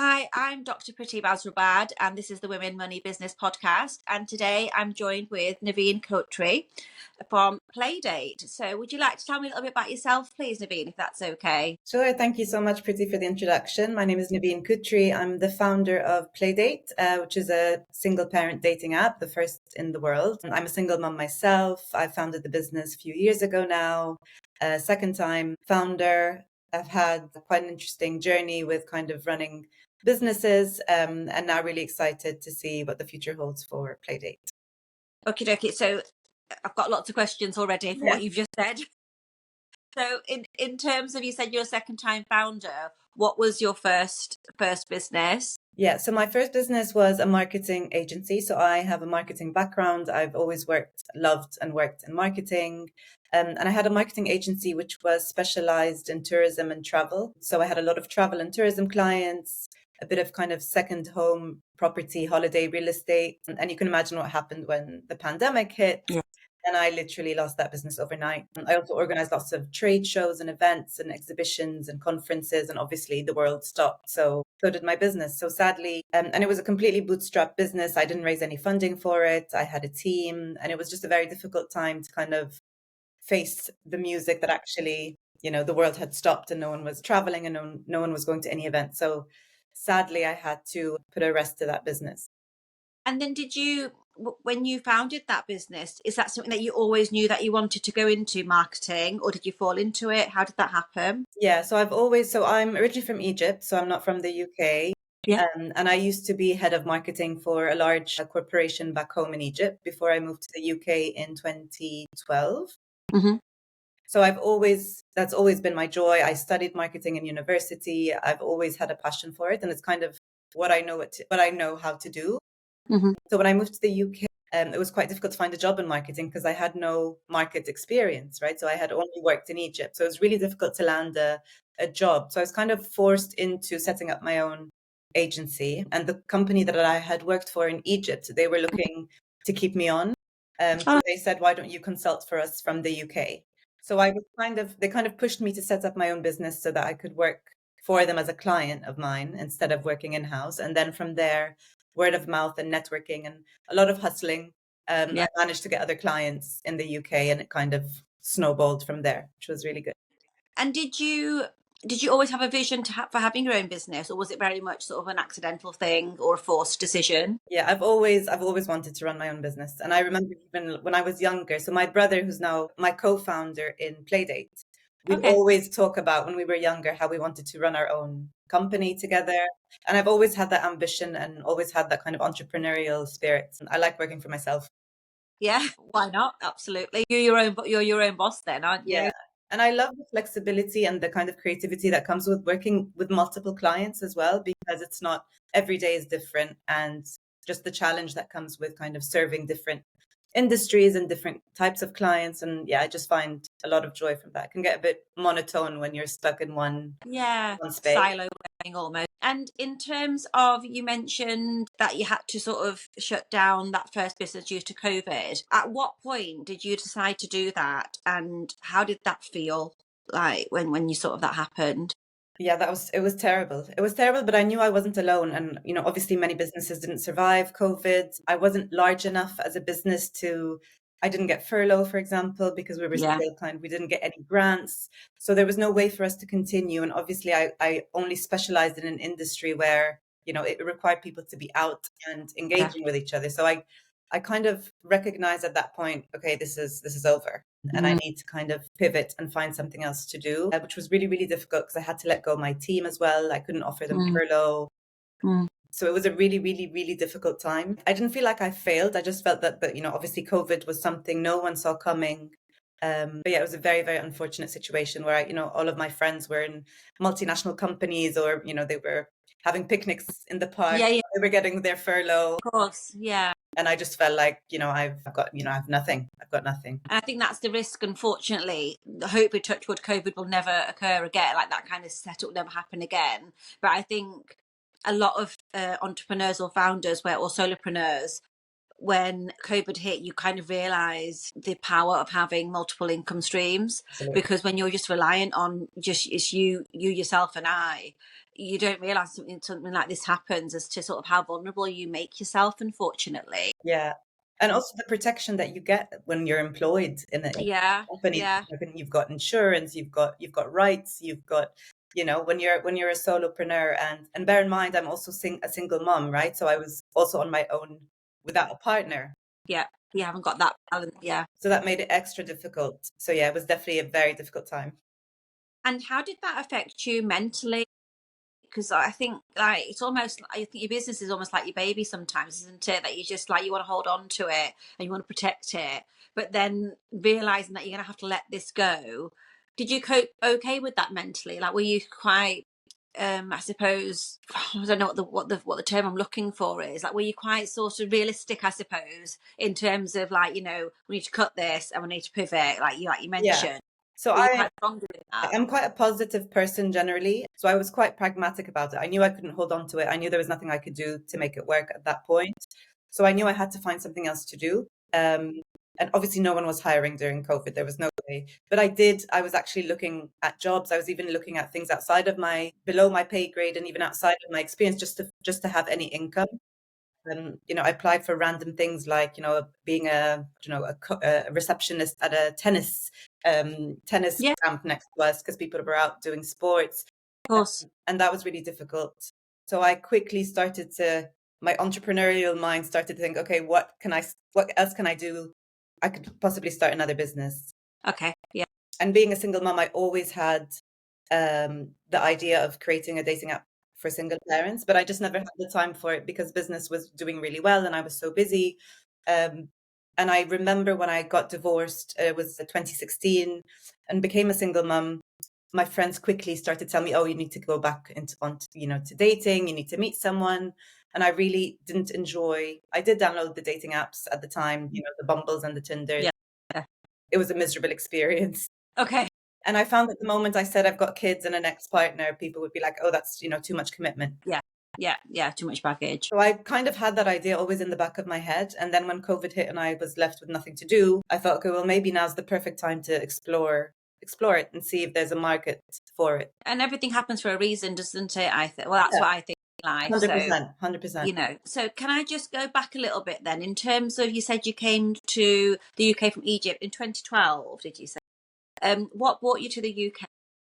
Hi, I'm Dr. Pretty Basrabad, and this is the Women Money Business Podcast. And today I'm joined with Nevine Coutry from Playdate. So, would you like to tell me a little bit about yourself, please, Nevine, if that's okay? Sure. Thank you so much, Pretty, for the introduction. My name is Nevine Coutry. I'm the founder of Playdate, which is a single parent dating app, the first in the world. I'm a single mom myself. I founded the business a few years ago now, second time founder. I've had quite an interesting journey with kind of running businesses, and now really excited to see what the future holds for Playdate. Okay. So, I've got lots of questions already for what you've just said. So, in terms of, you said you're a second time founder, what was your first business? Yeah, so my first business was a marketing agency. So I have a marketing background. I've always loved and worked in marketing. And I had a marketing agency which was specialized in tourism and travel. So I had a lot of travel and tourism clients, a bit of kind of second home property, holiday real estate. And you can imagine what happened when the pandemic hit. Yeah. And I literally lost that business overnight. I also organized lots of trade shows and events and exhibitions and conferences. And obviously the world stopped. So did my business. So sadly, and it was a completely bootstrapped business. I didn't raise any funding for it. I had a team. And it was just a very difficult time to kind of face the music that actually, the world had stopped and no one was traveling and no one was going to any event. So sadly, I had to put a rest to that business. And then when you founded that business, is that something that you always knew that you wanted to go into, marketing, or did you fall into it? How did that happen? Yeah, so I'm originally from Egypt, so I'm not from the UK. Yeah. And I used to be head of marketing for a large corporation back home in Egypt before I moved to the UK in 2012. Mm-hmm. So that's always been my joy. I studied marketing in university. I've always had a passion for it, and it's kind of what I know how to do. Mm-hmm. So when I moved to the UK, it was quite difficult to find a job in marketing because I had no market experience, right? So I had only worked in Egypt. So it was really difficult to land a job. So I was kind of forced into setting up my own agency. And the company that I had worked for in Egypt, they were looking to keep me on. So they said, why don't you consult for us from the UK? So they kind of pushed me to set up my own business so that I could work for them as a client of mine instead of working in-house. And then from there, word of mouth and networking and a lot of hustling. Yeah. I managed to get other clients in the UK and it kind of snowballed from there, which was really good. And did you always have a vision for having your own business, or was it very much sort of an accidental thing or a forced decision? Yeah, I've always wanted to run my own business. And I remember even when I was younger, so my brother, who's now my co-founder in Playdate, we'd always talk about when we were younger how we wanted to run our own company together. And I've always had that ambition and always had that kind of entrepreneurial spirit. I like working for myself. Yeah, why not? Absolutely. You're your own boss then, aren't you? Yeah. And I love the flexibility and the kind of creativity that comes with working with multiple clients as well, because it's not every day is different, and just the challenge that comes with kind of serving different industries and different types of clients. And yeah, I just find a lot of joy from that. It can get a bit monotone when you're stuck in one space. Silo working almost. And in terms of, you mentioned that you had to sort of shut down that first business due to COVID. At what point did you decide to do that, and how did that feel like when you sort of that happened? Yeah, it was terrible. It was terrible, but I knew I wasn't alone. And, obviously many businesses didn't survive COVID. I wasn't large enough as a business I didn't get furlough, for example, because we didn't get any grants. So there was no way for us to continue. And obviously I only specialized in an industry where, it required people to be out and engaging with each other. So I kind of recognized at that point, okay, this is over. And I need to kind of pivot and find something else to do, which was really, really difficult because I had to let go of my team as well. I couldn't offer them furlough. So it was a really, really, really difficult time. I didn't feel like I failed. I just felt that, obviously COVID was something no one saw coming. But yeah, it was a very, very unfortunate situation where all of my friends were in multinational companies, or, they were having picnics in the park. Yeah. They were getting their furlough. Of course, yeah. And I just felt like, I have nothing. I've got nothing. And I think that's the risk, unfortunately. I hope, with touch wood, COVID will never occur again. Like, that kind of setup will never happen again. But I think a lot of entrepreneurs or founders or solopreneurs, when COVID hit, you kind of realize the power of having multiple income streams. Absolutely. Because when you're just reliant on it's you yourself and you don't realize something like this happens as to sort of how vulnerable you make yourself, unfortunately. Yeah. And also the protection that you get when you're employed in a Yeah, company. yeah, You've got insurance, you've got rights, you've got, when you're a solopreneur, and bear in mind I'm also a single mom, right? So I was also on my own without a partner. yeah. You haven't got that balance. Yeah. So that made it extra difficult. So yeah, it was definitely a very difficult time. And how did that affect you mentally? Because I think like it's almost, I think your business is almost like your baby sometimes, isn't it? That you just like, you want to hold on to it and you want to protect it, but then realizing that you're gonna have to let this go. Did you cope okay with that mentally? Like, were you quite I suppose, I don't know what the term I'm looking for is. Like, were you quite sort of realistic, I suppose, in terms of like, we need to cut this and we need to pivot, like you Yeah. mentioned. So Were you quite strong doing that? I'm quite a positive person generally. So I was quite pragmatic about it. I knew I couldn't hold on to it. I knew there was nothing I could do to make it work at that point. So I knew I had to find something else to do. And obviously, no one was hiring during COVID. There was no way. But I was actually looking at jobs. I was even looking at things below my pay grade and even outside of my experience, just to have any income. I applied for random things like, being a receptionist at a tennis Yeah, camp next to us because people were out doing sports, of course. and that was really difficult. So I quickly my entrepreneurial mind started to think, okay, what else can I do? I could possibly start another business. Okay. Yeah. And being a single mom, I always had the idea of creating a dating app for single parents, but I just never had the time for it because business was doing really well and I was so busy. Um, and I remember when I got divorced, it was 2016, and became a single mom. My friends quickly started telling me, "Oh, you need to go back to dating. You need to meet someone." And I really didn't enjoy. I did download the dating apps at the time, the Bumbles and the Tinders. Yeah. Yeah. It was a miserable experience. Okay. And I found that the moment I said I've got kids and an ex-partner, people would be like, "Oh, that's, too much commitment." Yeah. Yeah. Yeah. Too much baggage. So I kind of had that idea always in the back of my head. And then when COVID hit and I was left with nothing to do, I thought, okay, well, maybe now's the perfect time to explore it and see if there's a market for it. And everything happens for a reason, doesn't it? I think. Well, that's Yeah, what I think in life. So, 100%, 100%. so can I just go back a little bit then, in terms of, you said you came to the UK from Egypt in 2012, did you say? What brought you to the UK?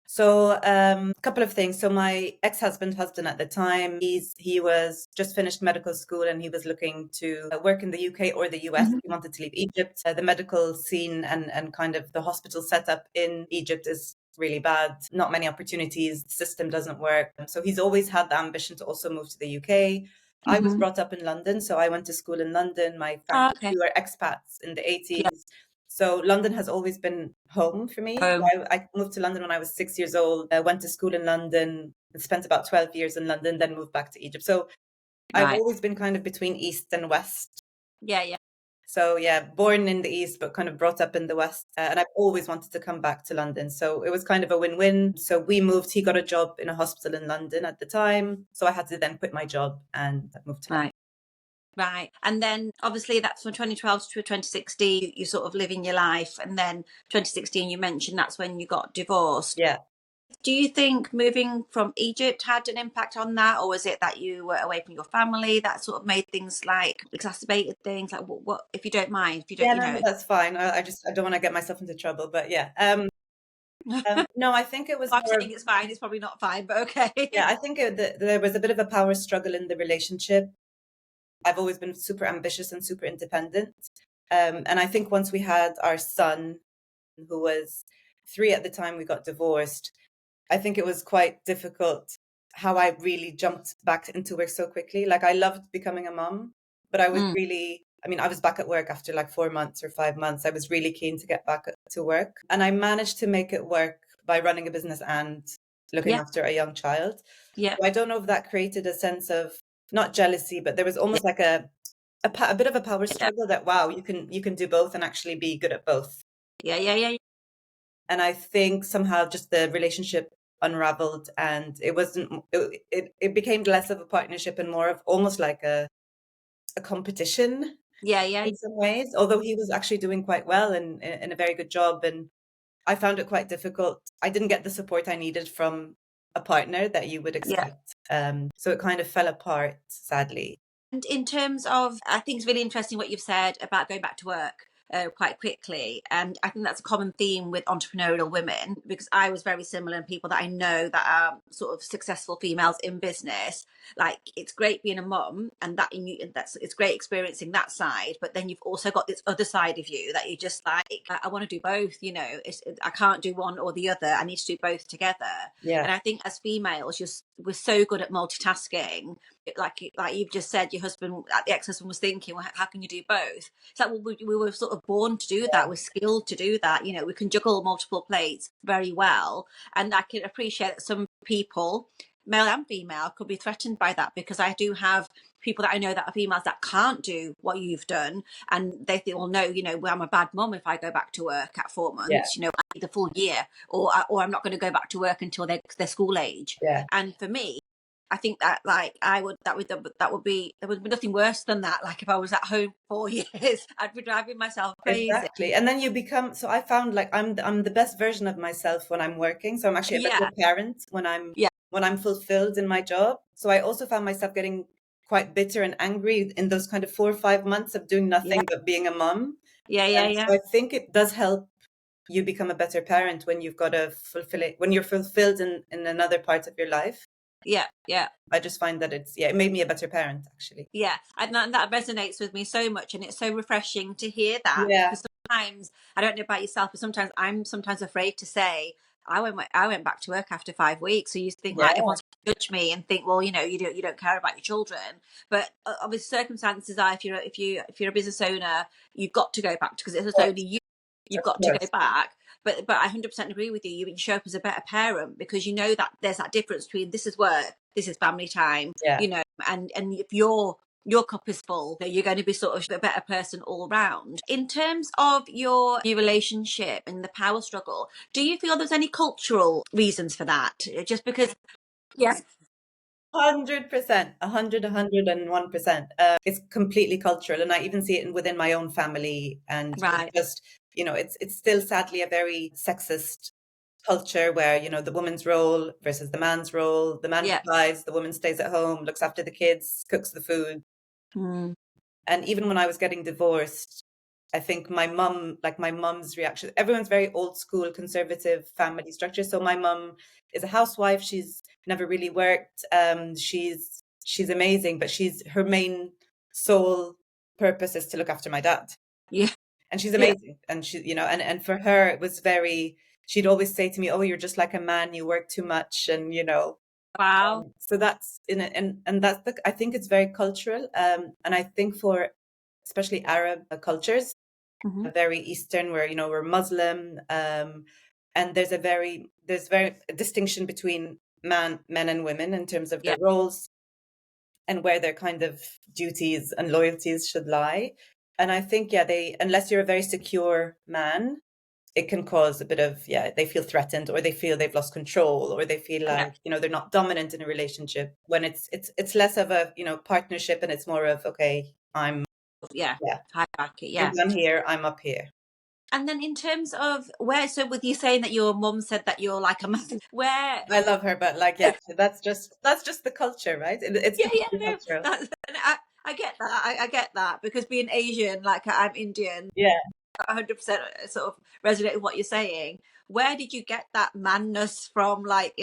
So, a couple of things. So my husband at the time, he was just finished medical school and he was looking to work in the UK or the US. Mhm. He wanted to leave Egypt. The medical scene and kind of the hospital setup in Egypt is really bad. Not many opportunities. The system doesn't work. So he's always had the ambition to also move to the UK. I was Mhm. brought up in London, so I went to school in London. My Oh, family, okay. we were expats in the Yeah. 80s. So London has always been home for me. Home. I moved to London when I was 6 years old. I went to school in London and spent about 12 years in London, then moved back to Egypt. So I've Right. always been kind of between East and West. Yeah. Yeah. So yeah, born in the East, but kind of brought up in the West. And I've always wanted to come back to London. So it was kind of a win-win. So we moved. He got a job in a hospital in London at the time. So I had to then quit my job and move to London. Right. Right. And then obviously that's from 2012 to 2016, you sort of living your life. And then 2016, you mentioned that's when you got divorced. Yeah. Do you think moving from Egypt had an impact on that? Or was it that you were away from your family that sort of made things, like exacerbated things? Like, what if you don't mind, if you don't, Yeah, no, that's fine. I don't want to get myself into trouble, but yeah. No, I think it was I'm more of, saying it's fine, it's probably not fine, but okay. yeah, I think there was a bit of a power struggle in the relationship. I've always been super ambitious and super independent. And I think once we had our son, who was 3 at the time we got divorced, I think it was quite difficult how I really jumped back into work so quickly. Like I loved becoming a mom, but Mm, I was back at work after like 4 months or 5 months. I was really keen to get back to work. And I managed to make it work by running a business and looking yeah, after a young child. yeah, So I don't know if that created a sense of not jealousy, but there was yeah, almost like a bit of a power yeah, struggle that, wow, you can do both and actually be good at both. yeah, yeah, yeah, And I think somehow just the relationship unraveled and it became less of a partnership and more of almost like a competition yeah, yeah, in some ways, although he was actually doing quite well and in a very good job. And I found it quite difficult. I didn't get the support I needed from a partner that you would Yeah. expect. So it kind of fell apart, sadly. And in terms of, I think it's really interesting what you've said about going back to work quite quickly. And I think that's a common theme with entrepreneurial women, because I was very similar, and people that I know that are sort of successful females in business, like it's great being a mum, and it's great experiencing that side. But then you've also got this other side of you that you just like, I want to do both, I can't do one or the other. I need to do both together. Yeah. And I think as females, we're so good at multitasking. Like you've just said, your husband, the ex-husband, was thinking, well, how can you do both? It's like, well, we were sort of born to do that. We're skilled to do that. We can juggle multiple plates very well. And I can appreciate that some people, male and female, could be threatened by that, because I do have people that I know that are females that can't do what you've done, and they think, well, no, well, I'm a bad mum if I go back to work at 4 months. I need the full year, or I'm not going to go back to work until they're school age. Yeah. And for me, I think that there would be nothing worse than that. Like if I was at home 4 years, I'd be driving myself crazy. Exactly. And then you become, so I found like I'm the best version of myself when I'm working. So I'm actually a better parent when I'm fulfilled in my job. So I also found myself getting quite bitter and angry in those kind of 4 or 5 months of doing nothing but being a mum. So I think it does help you become a better parent when you've got to fulfill it, when you're fulfilled in another part of your life. Yeah. I just find that it made me a better parent, actually. Yeah. And that resonates with me so much. And it's so refreshing to hear that. Yeah. Because sometimes, I don't know about yourself, but sometimes I'm afraid to say, I went back to work after 5 weeks. So you think like everyone's going to judge me and think, well, you don't care about your children. But obviously circumstances are, if you're a business owner, you've got to go back, because it's only you. You've got to go back. But I 100% agree with you. You can show up as a better parent, because you know that there's that difference between this is work, this is family time, and if your cup is full, you're going to be sort of a better person all round. In terms of your new relationship and the power struggle, do you feel there's any cultural reasons for that? Just because, yes. 100%, 101%. It's completely cultural, and I even see it within my own family. And Right. it's just, it's still sadly a very sexist culture where, the woman's role versus the man's role. The man provides, the woman stays at home, looks after the kids, cooks the food. And even when I was getting divorced, I think my mom's reaction, everyone's very old school, conservative family structure. So my mom is a housewife. She's never really worked. She's amazing, but her main sole purpose is to look after my dad. Yeah. And she's amazing. And she, and for her, it was she'd always say to me, oh, you're just like a man, you work too much. And, Wow. So that's and that's I think it's very cultural. And I think for especially Arab cultures, very Eastern, where, we're Muslim. And there's very distinction between men and women in terms of their roles and where their kind of duties and loyalties should lie. And I think, unless you're a very secure man, it can cause a bit of, they feel threatened, or they feel they've lost control, or they feel like, they're not dominant in a relationship, when it's less of a, partnership, and it's more of, okay, hierarchy. I'm here, I'm up here. And then in terms of so with you saying that your mum said that you're like a massive, where I love her, but that's just the culture, right? It's cultural. I get that. I get that, because being Asian, like I'm Indian, 100% sort of resonate with what you're saying. Where did you get that manness from? Like,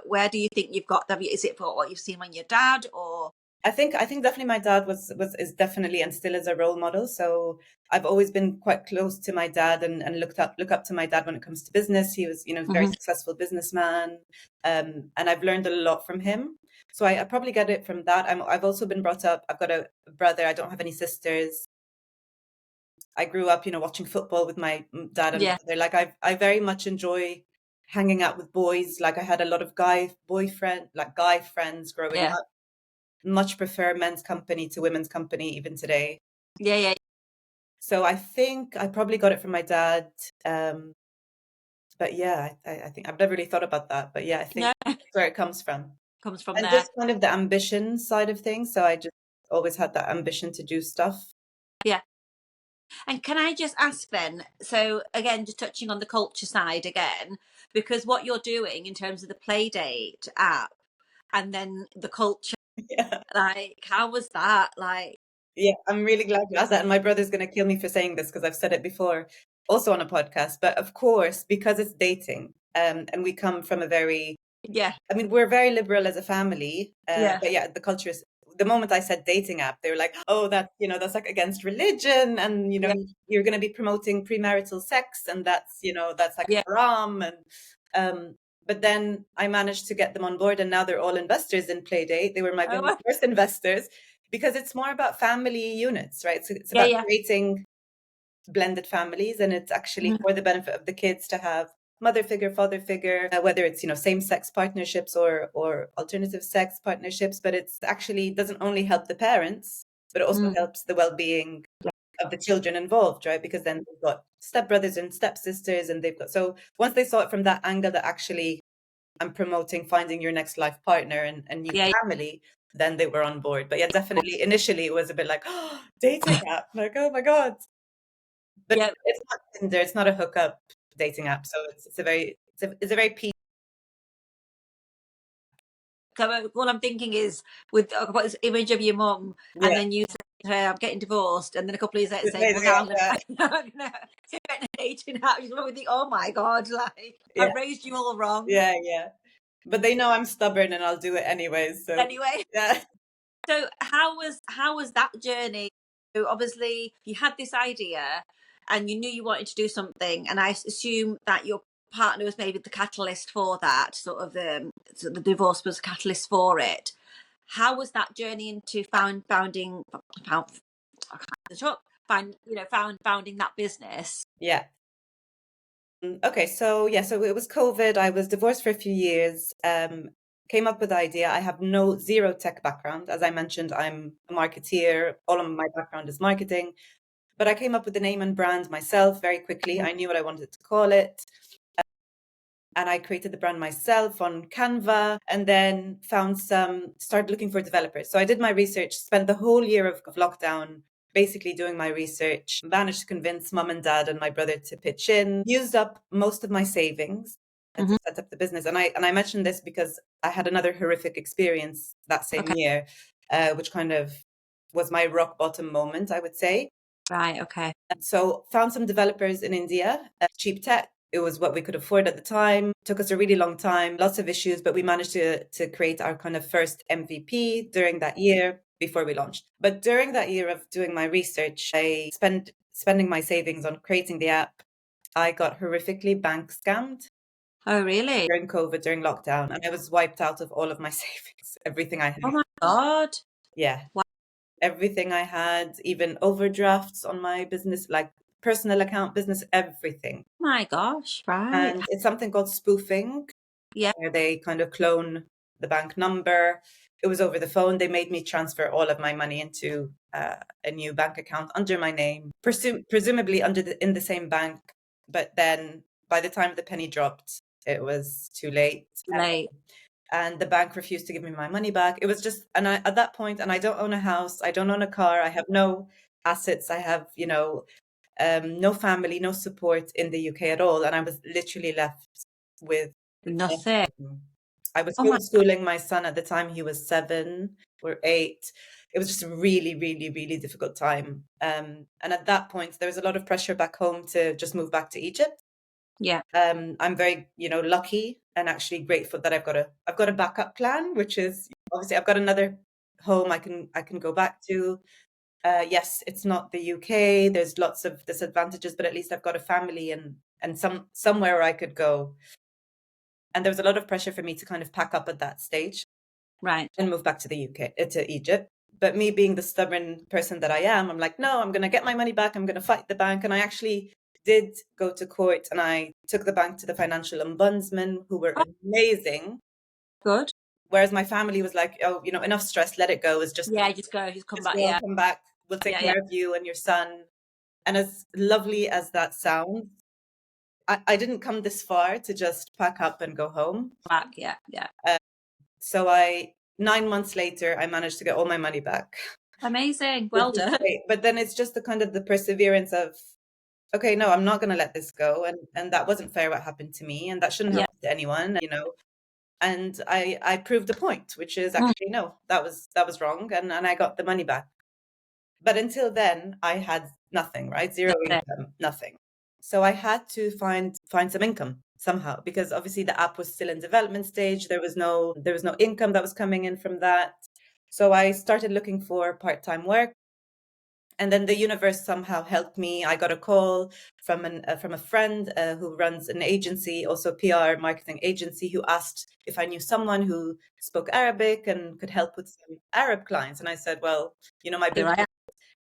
where do you think you've got that? Is it for what you've seen on your dad, or? I think definitely my dad is definitely, and still is, a role model. So I've always been quite close to my dad, and look up to my dad when it comes to business. He was, a very successful businessman, and I've learned a lot from him. So I probably get it from that. I've also been brought up. I've got a brother. I don't have any sisters. I grew up, watching football with my dad and mother. Like I very much enjoy hanging out with boys. Like I had a lot of guy friends growing up. Much prefer men's company to women's company even today. So I think I probably got it from my dad. But I think I've never really thought about that. But I think that's where it comes from. Comes from and there. Just kind of the ambition side of things. So I just always had that ambition to do stuff. Yeah. And can I just ask then, so again, just touching on the culture side again, because what you're doing in terms of the Playdate app and then the culture, Yeah. like, how was that? Like, Yeah, I'm really glad you asked that. And my brother's going to kill me for saying this because I've said it before, also on a podcast. But of course, because it's dating, and we come from a very, yeah, I mean, we're very liberal as a family. yeah, But yeah, the culture is, the moment I said dating app, they were like, oh, that, that's like against religion. And, yeah, you're going to be promoting premarital sex. And that's like yeah. haram. And, but then I managed to get them on board. And now they're all investors in Playdate. They were my very Oh, first investors because it's more about family units, right? So it's yeah, about yeah. creating blended families, and it's actually Mhm. for the benefit of the kids to have mother figure, father figure, whether it's same-sex partnerships or alternative sex partnerships. But it's actually doesn't only help the parents, but it also Mm. helps the well-being of the children involved, right? Because then they've got stepbrothers and stepsisters, and they've got so once they saw it from that angle that actually I'm promoting finding your next life partner and new Yeah, family, then they were on board. But yeah, definitely initially it was a bit like, oh, dating app. Like, oh my God. But yeah. it's not Tinder, it's not a hookup dating app. So it's a very peaceful. All I'm thinking is with I've got this image of your mum, and Yeah. then you say to her, "I'm getting divorced," and then a couple of years later saying, Yeah, "Well, now I'm yeah, gonna get an dating app." She's probably think, "Oh my God, like yeah, I've raised you all wrong." yeah, yeah. But they know I'm stubborn and I'll do it anyways. So Anyway, yeah. so how was that journey? So obviously you had this idea, and you knew you wanted to do something, and I assume that your partner was maybe the catalyst for that. So the divorce was a catalyst for it. How was that journey into found the shop, founding that business? Yeah. Okay, so yeah, so it was COVID. I was divorced for a few years. Came up with the idea. I have no zero tech background. As I mentioned, I'm a marketeer. All of my background is marketing. But I came up with the name and brand myself very quickly. I knew what I wanted to call it. And I created the brand myself on Canva and then started looking for developers. So I did my research, spent the whole year of lockdown basically doing my research, managed to convince mum and dad and my brother to pitch in, used up most of my savings Mm-hmm. to set up the business. And I mentioned this because I had another horrific experience that same Okay. year, which kind of was my rock bottom moment, I would say. Right. Okay. So found some developers in India, cheap tech. It was what we could afford at the time. Took us a really long time, lots of issues, but we managed to create our kind of first MVP during that year before we launched. But during that year of doing my research, I spending my savings on creating the app. I got horrifically bank scammed Oh, really? during COVID, during lockdown, and I was wiped out of all of my savings, everything I Oh had. my God. Yeah. Wow. Everything I had, even overdrafts on my business, like personal account, business, everything. My gosh. Right. And it's something called spoofing, Yeah. where they kind of clone the bank number. It was over the phone. They made me transfer all of my money into a new bank account under my name, presumably in the same bank. But then by the time the penny dropped, it was too late. Late. And the bank refused to give me my money back. It was just, and at that point, and I don't own a house, I don't own a car, I have no assets, I have, no family, no support in the UK at all. And I was literally left with Nothing. nothing. I was Oh my. homeschooling my son at the time. He was 7 or 8. It was just a really, really, really difficult time. And at that point, there was a lot of pressure back home to just move back to Egypt. Yeah. I'm very, lucky and actually grateful that I've got a backup plan, which is obviously I've got another home I can go back to. Yes, it's not the UK. There's lots of disadvantages, but at least I've got a family and somewhere I could go. And there was a lot of pressure for me to kind of pack up at that stage Right. and move back to the UK, to Egypt. But me being the stubborn person that I am, I'm like, no, I'm going to get my money back. I'm going to fight the bank. And I actually did go to court and I took the bank to the financial ombudsman, who were Oh, amazing. good. Whereas my family was like, oh, enough stress, let it go. It's Yeah. Just go. Just come just back. go, Yeah. come back. We'll take Yeah. Yeah. care of you and your son. And as lovely as that sounds, I didn't come this far to just pack up and go home. Back. Yeah. Yeah. So 9 months later, I managed to get all my money back. Amazing. which Well is done. great. But then it's just the kind of the perseverance of, okay, no, I'm not going to let this go. And that wasn't fair what happened to me. And that shouldn't Yeah. happen to anyone, you know. And I proved the point, which is Mm, actually, no, that was wrong. And I got the money back. But until then, I had nothing, right? Zero nothing. income, nothing. So I had to find some income somehow, because obviously the app was still in development stage. There was no income that was coming in from that. So I started looking for part-time work. And then the universe somehow helped me. I got a call from a friend who runs an agency, also a PR marketing agency, who asked if I knew someone who spoke Arabic and could help with some Arab clients. And I said, well, you know, Here I am.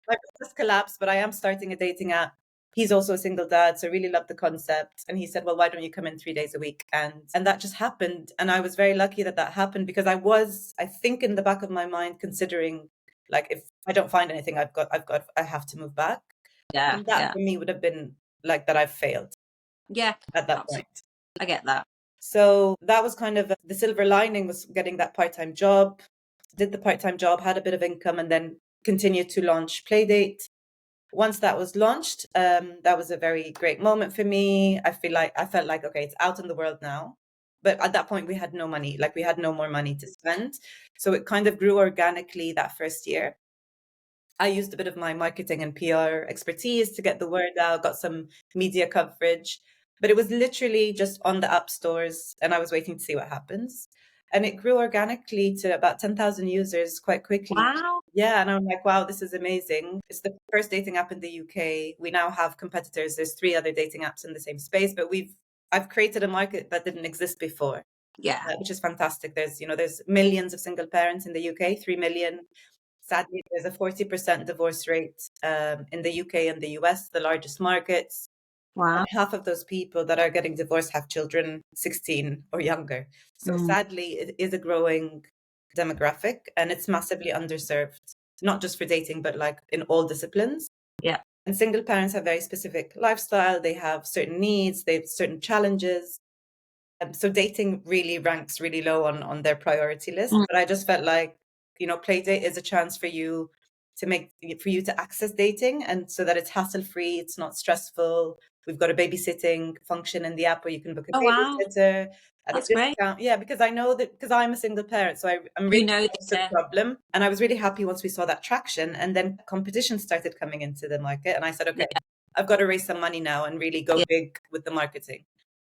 my business collapsed, but I am starting a dating app. He's also a single dad, so really loved the concept. And he said, well, why don't you come in 3 days a week? And that just happened. And I was very lucky that that happened, because I think in the back of my mind, considering, like, if I don't find anything, I have to move back. Yeah. And that Yeah. for me would have been like that I've failed Yeah. at that Absolutely. point. I get that. So that was kind of the silver lining, was getting that part-time job, did the part-time job, had a bit of income, and then continued to launch Playdate. Once that was launched, that was a very great moment for me. I felt like, okay, it's out in the world now. But at that point, we had no money, like we had no more money to spend. So it kind of grew organically that first year. I used a bit of my marketing and PR expertise to get the word out, got some media coverage, but it was literally just on the app stores, and I was waiting to see what happens. And it grew organically to about 10,000 users quite quickly. Wow. Yeah, and I'm like, wow, this is amazing. It's the first dating app in the UK. We now have competitors. There's 3 other dating apps in the same space, but I've created a market that didn't exist before, Yeah. which is fantastic. There's millions of single parents in the UK, 3 million. Sadly, there's a 40% divorce rate in the UK and the US, the largest markets. Wow. And half of those people that are getting divorced have children 16 or younger. So Mm, sadly, it is a growing demographic, and it's massively underserved, not just for dating, but like in all disciplines. yeah. And single parents have very specific lifestyle. They have certain needs, they have certain challenges. So dating really ranks really low on their priority list. Mm. But I just felt like, you know, Playdate is a chance for you to access dating, and so that it's hassle free, it's not stressful. We've got a babysitting function in the app where you can book a Oh, wow. babysitter at a That's great. discount. Yeah, because I know that, because I'm a single parent, so I'm You really know close to the the problem. And I was really happy once we saw that traction, and then competition started coming into the market. And I said, okay, yeah. I've got to raise some money now and really go Yeah. big with the marketing.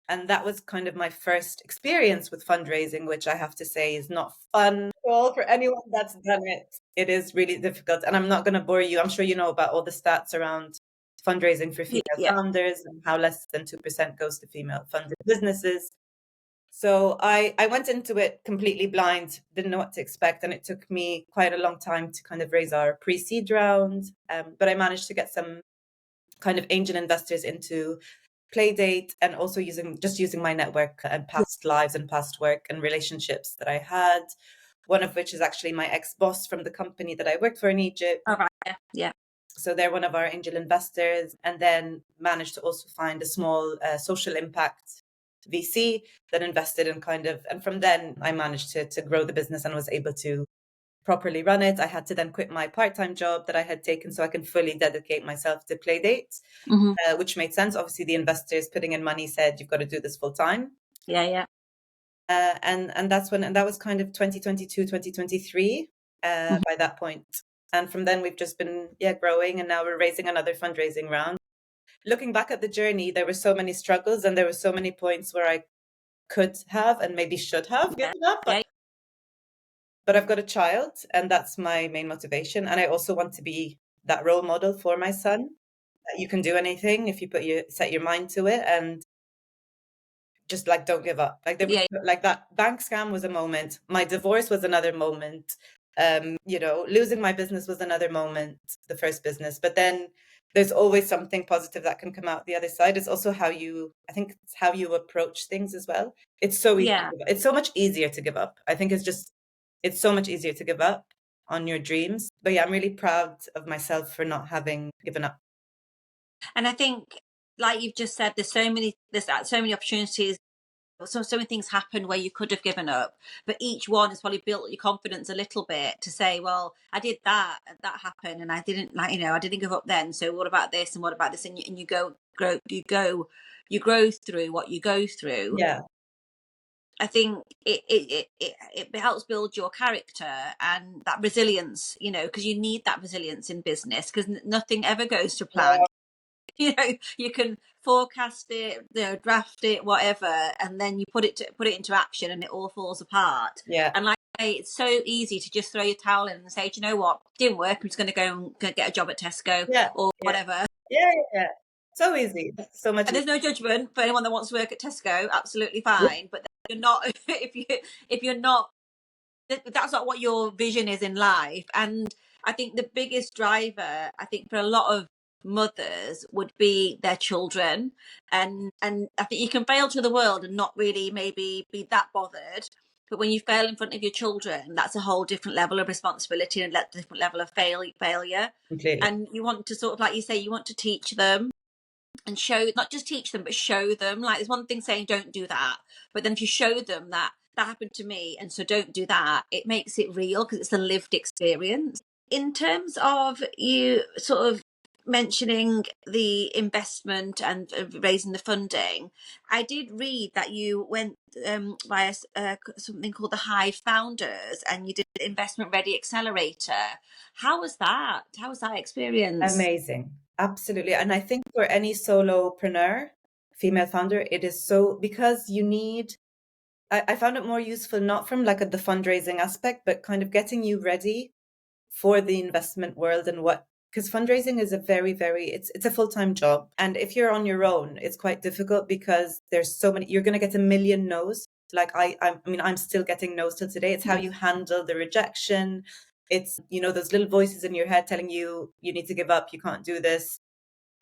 And that was kind of my first experience with fundraising, which I have to say is not fun at all for anyone that's done it. It is really difficult. And I'm not going to bore you. I'm sure you know about all the stats around fundraising for female Yeah. founders and how less than 2% goes to female funded businesses. So I went into it completely blind, didn't know what to expect. And it took me quite a long time to kind of raise our pre-seed round. But I managed to get some kind of angel investors into Playdate, and also using my network and past lives and past work and relationships that I had. One of which is actually my ex-boss from the company that I worked for in Egypt. All right. Yeah. Yeah. So they're one of our angel investors, and then managed to also find a small social impact VC that invested in and from then I managed to grow the business and was able to properly run it. I had to then quit my part-time job that I had taken so I can fully dedicate myself to Playdate, Mm-hmm. which made sense. Obviously, the investors putting in money said, you've got to do this full time. Yeah. Yeah. And that was kind of 2022, 2023 Mm-hmm. by that point. And from then we've just been, growing, and now we're raising another fundraising round. Looking back at the journey, there were so many struggles and there were so many points where I could have and maybe should have Yeah. given up. Yeah. But I've got a child, and that's my main motivation. And I also want to be that role model for my son, that you can do anything if you set your mind to it, and just like don't give up. Like Yeah. like that bank scam was a moment. My divorce was another moment. Losing my business was another moment, the first business. But then there's always something positive that can come out the other side. It's also I think it's how you approach things as well. It's so easy. Yeah. It's so much easier to give up. I think it's so much easier to give up on your dreams. But yeah, I'm really proud of myself for not having given up. And I think, like you've just said, there's so many opportunities so many things happened where you could have given up, but each one has probably built your confidence a little bit to say, well, I did that and that happened and I didn't, like, I didn't give up then, so what about this and what about this, and you grow through what you go through. Yeah. I think it helps build your character and that resilience, because you need that resilience in business, because nothing ever goes to plan. You can forecast it, draft it, whatever, and then you put it into action and it all falls apart. Yeah. And like I say, it's so easy to just throw your towel in and say, do you know what, didn't work, I'm just going to go and get a job at Tesco Yeah. or Yeah. whatever. Yeah. Yeah. So easy. So much. And there's no judgment for anyone that wants to work at Tesco, absolutely fine. But you're not if you're not, that's not what your vision is in life. And I think the biggest driver, I think, for a lot of mothers would be their children. And I think you can fail to the world and not really maybe be that bothered. But when you fail in front of your children, that's a whole different level of responsibility and a different level of failure. Completely. And you want to sort of, like you say, you want to teach them and show, not just teach them, but show them. Like, there's one thing saying don't do that, but then if you show them that happened to me and so don't do that, it makes it real because it's a lived experience. In terms of you sort of mentioning the investment and raising the funding, I did read that you went via something called the Hive Founders, and you did Investment Ready Accelerator. How was that experience? Amazing. Absolutely. And I think for any solopreneur, female founder, it is so, because you need, I found it more useful, not from like the fundraising aspect, but kind of getting you ready for the investment world and because fundraising is a very, it's a full-time job. And if you're on your own, it's quite difficult because there's so many, you're going to get a million no's. Like I mean, I'm still getting no's till today. It's how you handle the rejection. It's, those little voices in your head telling you, you need to give up, you can't do this.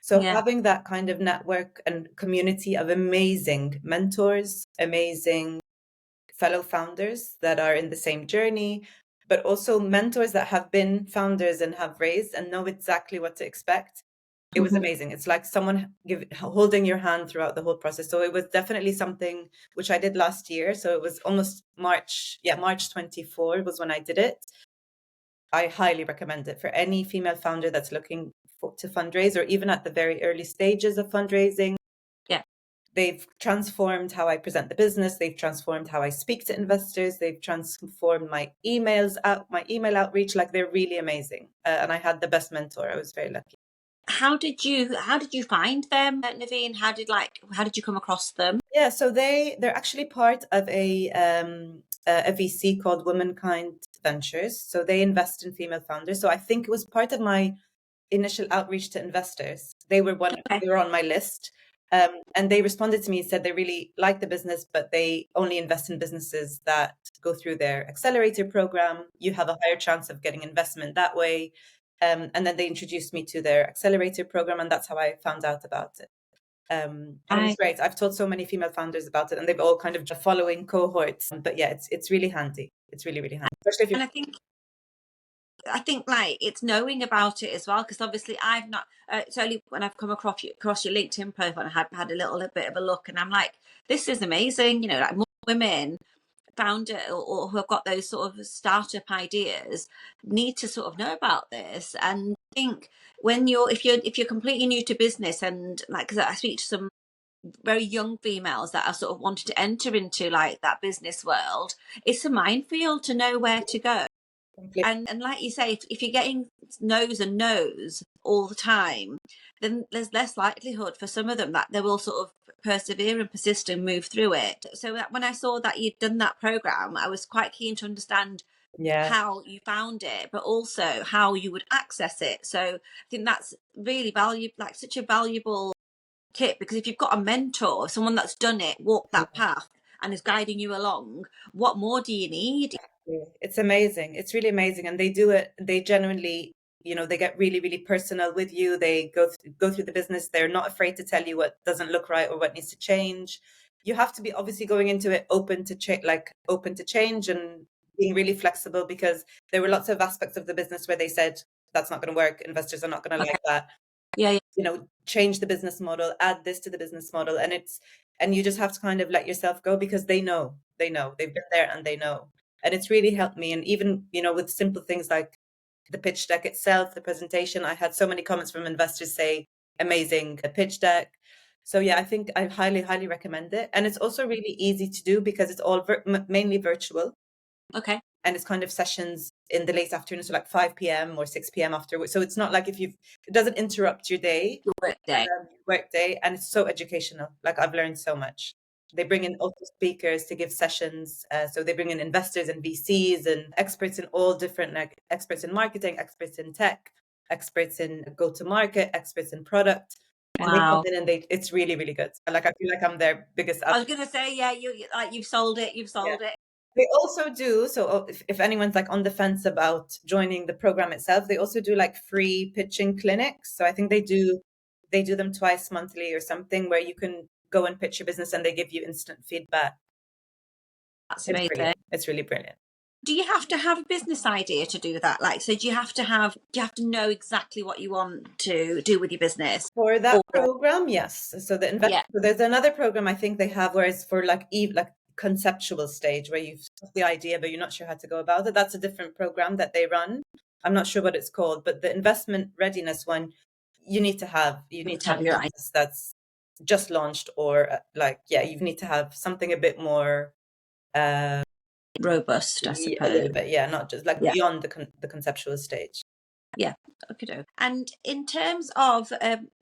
So having that kind of network and community of amazing mentors, amazing fellow founders that are in the same journey, but also mentors that have been founders and have raised and know exactly what to expect. It was amazing. It's like someone holding your hand throughout the whole process. So it was definitely something which I did last year. So it was almost March 24 was when I did it. I highly recommend it for any female founder that's looking to fundraise, or even at the very early stages of fundraising. Yeah. They've transformed how I present the business. They've transformed how I speak to investors. They've transformed my email outreach. Like, they're really amazing. And I had the best mentor. I was very lucky. How did you find them, Nevine? How did you come across them? Yeah, so they're actually part of a VC called Womankind Ventures. So they invest in female founders. So I think it was part of my initial outreach to investors. They were on my list. And they responded to me and said they really like the business, but they only invest in businesses that go through their Accelerator program. You have a higher chance of getting investment that way. And then they introduced me to their Accelerator program, and that's how I found out about it. And it's great. I've taught so many female founders about it, and they've all kind of following cohorts. But yeah, it's really handy. It's really, really handy, especially if you're. And I think like it's knowing about it as well, because obviously I've not. It's only when I've come across your LinkedIn profile and had a little bit of a look, and I'm like, this is amazing. Like, more women founder or who have got those sort of startup ideas need to sort of know about this. And I think when if you're completely new to business, and like, because I speak to some very young females that are sort of wanting to enter into like that business world, it's a minefield to know where to go. And like you say, if you're getting no's and no's all the time, then there's less likelihood for some of them that they will sort of persevere and persist and move through it. So when I saw that you'd done that program, I was quite keen to understand how you found it, but also how you would access it. So I think that's really valuable, like such a valuable tip, because if you've got a mentor, someone that's done it, walked that path and is guiding you along, what more do you need? It's amazing. It's really amazing. And they do it. They genuinely, they get really, really personal with you. They go through the business. They're not afraid to tell you what doesn't look right or what needs to change. You have to be obviously going into it open to change and being really flexible, because there were lots of aspects of the business where they said, that's not going to work. Investors are not going to like that. Yeah. Change the business model, add this to the business model. And And you just have to kind of let yourself go because they know, they've been there and they know. And it's really helped me. And even, with simple things like the pitch deck itself, the presentation, I had so many comments from investors say, amazing pitch deck. So yeah, I think I highly, highly recommend it. And it's also really easy to do because it's all mainly virtual. Okay. And it's kind of sessions in the late afternoon, so like 5 p.m. or 6 p.m. afterwards. So it's not like it doesn't interrupt your day, Your work day. work day, and it's so educational. Like I've learned so much. They bring in also speakers to give sessions. So they bring in investors and VCs and experts in all different, like experts in marketing, experts in tech, experts in go-to-market, experts in product. And they come Wow. in and it's really, really good. Like I feel like I'm their biggest I was gonna say, yeah, you've sold it. You've yeah. sold it. They also do, so if anyone's like on the fence about joining the program itself, they also do like free pitching clinics. So I think they do them twice monthly or something where you can go and pitch your business and they give you instant feedback. That's It's amazing. brilliant. It's really brilliant. Do you have to have a business idea to do that? Like, so do you have to know exactly what you want to do with your business? For that Or, program, yes. So yeah. so there's another program I think they have where it's for like conceptual stage where you've got the idea but you're not sure how to go about it. That's a different program that they run. I'm not sure what it's called, but the investment readiness one, you need to have You need to a have your idea. business that's just launched or you need to have something a bit more Robust, I a suppose. little bit, yeah, not just like Yeah. beyond the conceptual stage. Yeah. Okay. And in terms of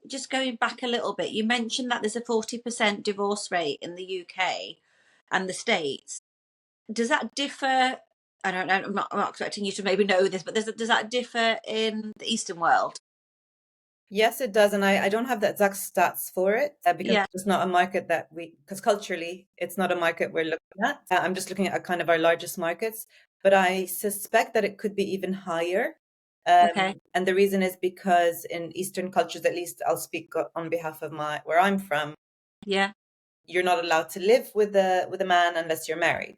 just going back a little bit, you mentioned that there's a 40% divorce rate in the UK and the States. Does that differ? I don't know. I'm not expecting you to maybe know this, but does that differ in the Eastern world? Yes, it does. And I don't have the exact stats for it because Yeah. it's not a market because culturally, it's not a market we're looking at. I'm just looking at kind of our largest markets, but I suspect that it could be even higher. Okay. And the reason is because in Eastern cultures, at least I'll speak on behalf of where I'm from, Yeah. you're not allowed to live with a man unless you're married.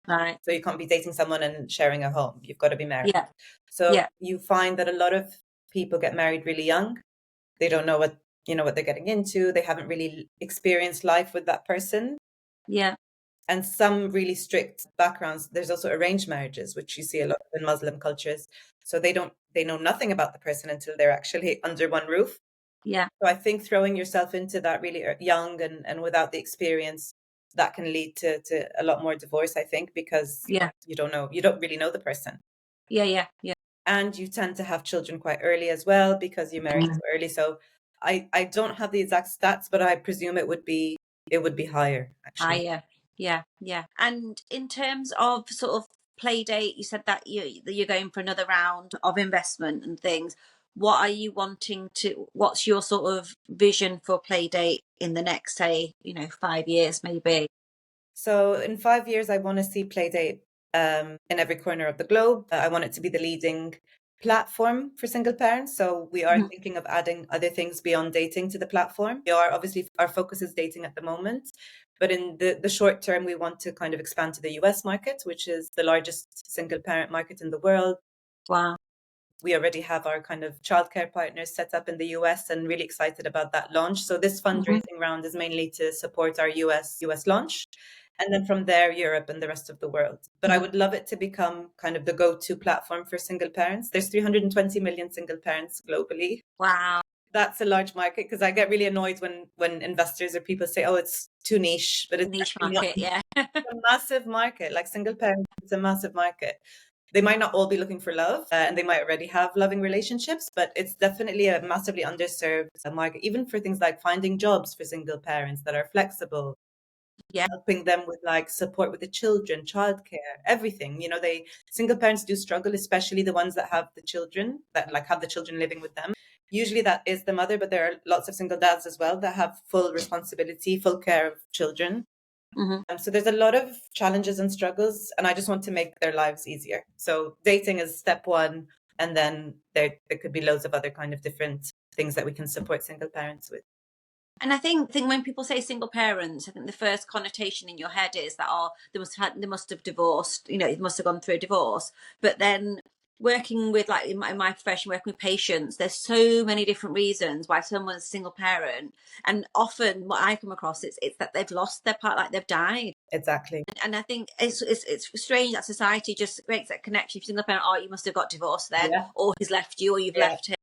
Right. So you can't be dating someone and sharing a home. You've got to be married. Yeah. So Yeah. you find that a lot of people get married really young. They don't know what they're getting into. They haven't really experienced life with that person. Yeah. And some really strict backgrounds. There's also arranged marriages, which you see a lot in Muslim cultures. So they know nothing about the person until they're actually under one roof. Yeah. So I think throwing yourself into that really young and without the experience, that can lead to a lot more divorce, I think, because Yeah. you don't really know the person. Yeah. Yeah. Yeah. And you tend to have children quite early as well because you marry so early. So I don't have the exact stats, but I presume it would be higher actually. Higher. Yeah. Yeah. And in terms of sort of Playdate, you said that you're going for another round of investment and things. What are you wanting to? What's your sort of vision for Playdate in the next, say, 5 years, maybe? So in 5 years, I want to see Playdate in every corner of the globe. I want it to be the leading platform for single parents. So we are Mhm. thinking of adding other things beyond dating to the platform. We are obviously our focus is dating at the moment, but in the short term, we want to kind of expand to the US market, which is the largest single parent market in the world. Wow. We already have our kind of childcare partners set up in the US and really excited about that launch. So this Mhm. fundraising round is mainly to support our US launch. And then from there, Europe and the rest of the world. But I Mhm. would love it to become kind of the go-to platform for single parents. There's 320 million single parents globally. Wow. That's a large market because I get really annoyed when investors or people say, "Oh, it's too niche," but it's Niche actually not. market. Yeah. It's a massive market. Like single parents, it's a massive market. They might not all be looking for love, and they might already have loving relationships, but it's definitely a massively underserved market, even for things like finding jobs for single parents that are flexible, Yeah. helping them with like support with the children, childcare, everything. They single parents do struggle, especially the ones that have the children that like have the children living with them. Usually that is the mother, but there are lots of single dads as well that have full responsibility, full care of children. Mhm. So there's a lot of challenges and struggles, and I just want to make their lives easier. So dating is step one, and then there could be loads of other kind of different things that we can support single parents with. And I think when people say single parents, I think the first connotation in your head is that they must have divorced, they must have gone through a divorce. But then working with, like, in my profession, working with patients, there's so many different reasons why someone's a single parent, and often what I come across, it's that they've lost their part, like they've died. Exactly. And I think it's strange that society just makes that connection. If you're single parent, oh, you must have got divorced then, Yeah. or he's left you, or you've Yeah. left him.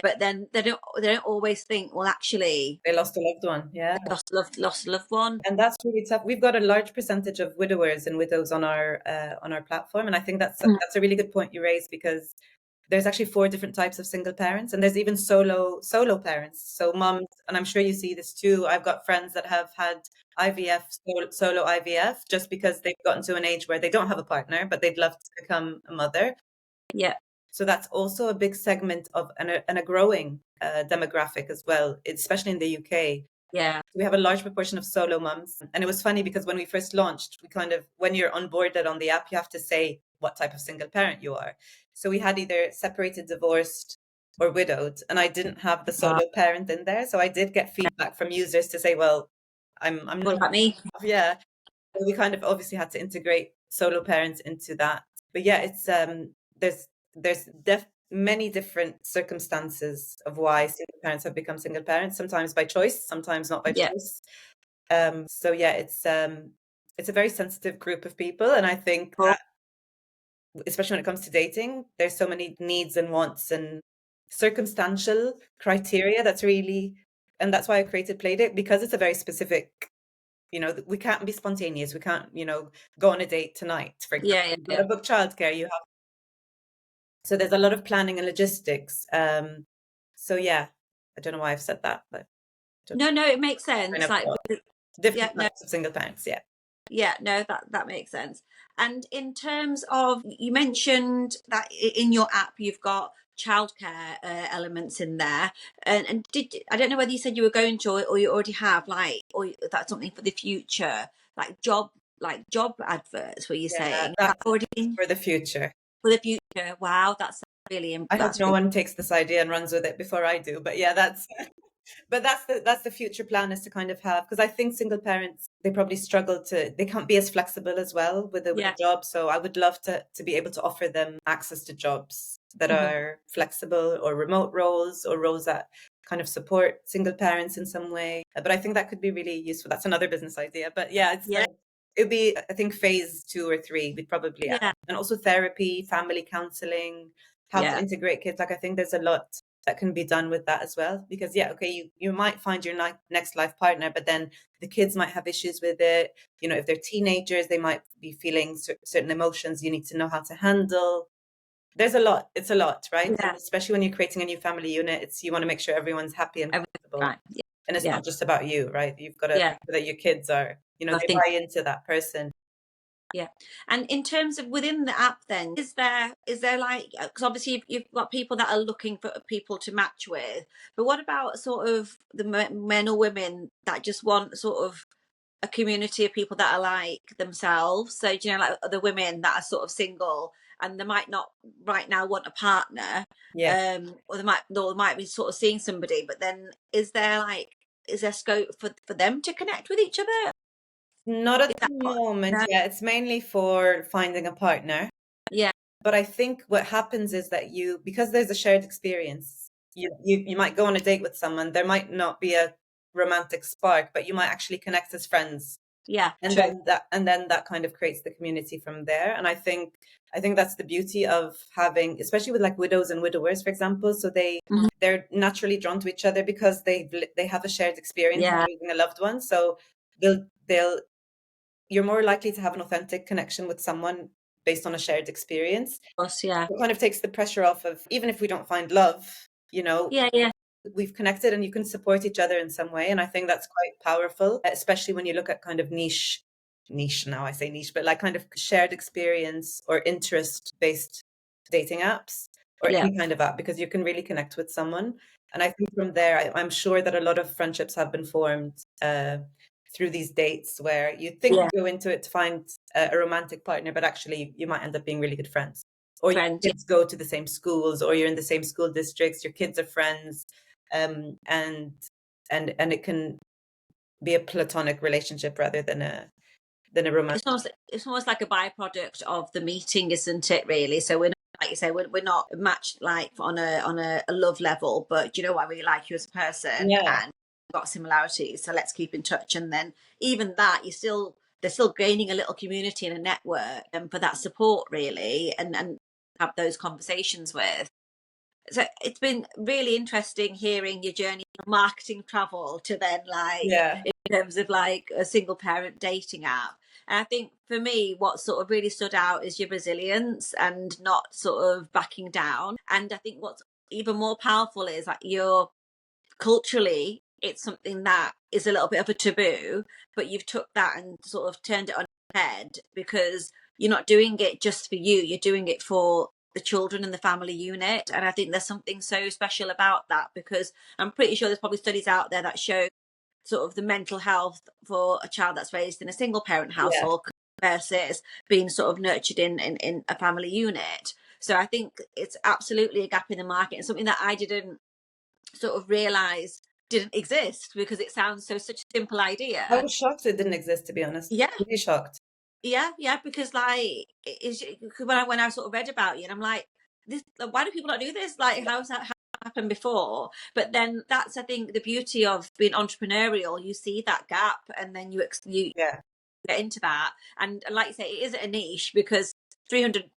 But then they don't always think, well, actually, They lost a loved one. Yeah. they lost a loved one. And that's really tough. We've got a large percentage of widowers and widows on our platform, and I think that's a really good point you raised, because there's actually 4 different types of single parents, and there's even solo parents. So moms, and I'm sure you see this too. I've got friends that have had IVF, solo IVF, just because they've gotten to an age where they don't have a partner, but they'd love to become a mother. Yeah. So that's also a big segment of and a growing demographic as well, especially in the UK. Yeah. We have a large proportion of solo mums. And it was funny because when we first launched, we kind of, when you're onboarded on the app, you have to say what type of single parent you are. So we had either separated, divorced, or widowed. And I didn't have the solo parent in there. So I did get feedback from users to say, well, I'm What not. about me? Yeah. So we kind of obviously had to integrate solo parents into that. But yeah, it's there's many different circumstances of why single parents have become single parents, sometimes by choice, sometimes not by Yeah. choice. So yeah, it's a very sensitive group of people, and I think Cool. that, especially when it comes to dating, there's so many needs and wants and circumstantial criteria that's really, and that's why I created Playdate, because it's a very specific, we can't be spontaneous. We can't, go on a date tonight, for example. Yeah. You've got to book childcare. So there's a lot of planning and logistics. So yeah, I don't know why I've said that, but No, it makes sense. Like, different types of single parents. Yeah. Yeah, no, that makes sense. And in terms of, you mentioned that in your app you've got childcare elements in there, and I don't know whether you said you were going to, or you already have, like, or that's something for the future, like job adverts. Were you saying that's already for the future? For the future, wow, that's really I hope no one takes this idea and runs with it before I do. But yeah, that's the future plan, is to kind of have, because I think single parents, they probably struggle they can't be as flexible as well with a job. So I would love to be able to offer them access to jobs that are flexible, or remote roles, or roles that kind of support single parents in some way. But I think that could be really useful. That's another business idea. But yeah, it'd be, I think, phase 2 or 3, we'd probably add. And also therapy, family counseling, how to integrate kids. Like, I think there's a lot that can be done with that as well, because you might find your next life partner, but then the kids might have issues with it. If they're teenagers, they might be feeling certain emotions you need to know how to handle. It's a lot, right? And especially when you're creating a new family unit, you want to make sure everyone's happy and comfortable. Right. And it's not just about you, right? You've got to make sure that your kids are, they buy into that person. Yeah. And in terms of within the app, then, is there like, because obviously you've got people that are looking for people to match with, but what about sort of the men or women that just want sort of a community of people that are like themselves? So, like the women that are sort of single and they might not right now want a partner, or they might be sort of seeing somebody, but then is there scope for them to connect with each other? Not at the moment. Yeah, it's mainly for finding a partner. Yeah. But I think what happens is that because there's a shared experience, you might go on a date with someone. There might not be a romantic spark, but you might actually connect as friends. Yeah. And then that kind of creates the community from there. And I think that's the beauty of having, especially with like widows and widowers, for example. So they're naturally drawn to each other because they have a shared experience of losing a loved one. So you're more likely to have an authentic connection with someone based on a shared experience. It kind of takes the pressure off of, even if we don't find love, we've connected and you can support each other in some way. And I think that's quite powerful, especially when you look at kind of niche, now I say niche, but like kind of shared experience or interest based dating apps, or any kind of app, because you can really connect with someone. And I think from there, I'm sure that a lot of friendships have been formed through these dates, where you think you go into it to find a romantic partner, but actually you might end up being really good friends. Or your kids go to the same schools, or you're in the same school districts, your kids are friends, and it can be a platonic relationship rather than a romantic. It's almost like a byproduct of the meeting, isn't it, really? So we're like you say, we're not matched like on a love level, but do you know what, I really like you as a person, Yeah. and got similarities, so let's keep in touch. And then even that, they're still gaining a little community and a network, and for that support really, and have those conversations with. So it's been really interesting hearing your journey from marketing travel to then like Yeah. in terms of like a single parent dating app. And I think for me, what sort of really stood out is your resilience and not sort of backing down. And I think what's even more powerful is like you're culturally, it's something that is a little bit of a taboo, but you've took that and sort of turned it on its head, because you're not doing it just for you, you're doing it for the children and the family unit. And I think there's something so special about that, because I'm pretty sure there's probably studies out there that show sort of the mental health for a child that's raised in a single parent Yeah. household versus being sort of nurtured in a family unit. So I think it's absolutely a gap in the market, and something that I didn't sort of realize didn't exist, because it sounds such a simple I idea. was shocked it didn't exist, to be honest. Yeah, Really shocked. yeah, because like when I sort of read about you, and I'm like, this, why do people not do this? Like, how's that happened before? But then that's, I think, the beauty of being entrepreneurial. You see that gap, and then you Yeah. get into that. And like you say, it isn't a niche, because 300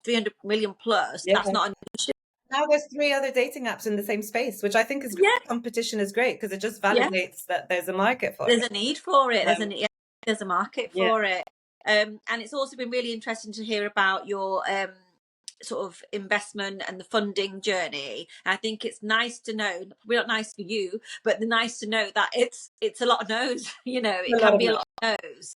million plus, Yeah. that's not a niche. Now there's 3 other dating apps in the same space, which I think is Yeah, competition is great because it just yeah. validates that there's a market for There's it. a need for it. Um, There's a market yeah. for it. And it's also been really interesting to hear about your sort of investment and the funding journey. And I think it's nice to know, probably not nice for you, but nice to know that it's a lot of no's. You know, it A lot can of be a them. lot of no's,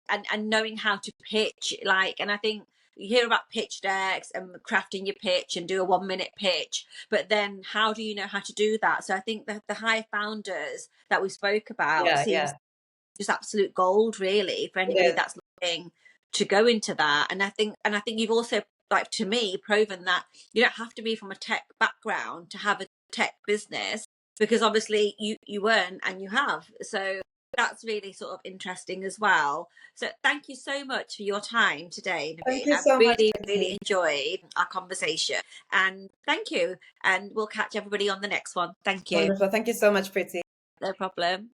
and knowing how to pitch, like, and I think you hear about pitch decks and crafting your pitch and do a 1 minute pitch, but then how do you know how to do that? So I think that the high founders that we spoke about Yeah, seems yeah. just absolute gold really for It anybody is. that's looking to go into that. And I think you've also, like, to me, proven that you don't have to be from a tech background to have a tech business, because obviously you weren't, and you have. So that's really sort of interesting as well. So thank you so much for your time today, Thank Nevine. you I've so much, really Tracy. enjoyed our conversation, and thank you. And we'll catch everybody on the next one. Thank you. Wonderful. Thank you so much, Pretty. No problem.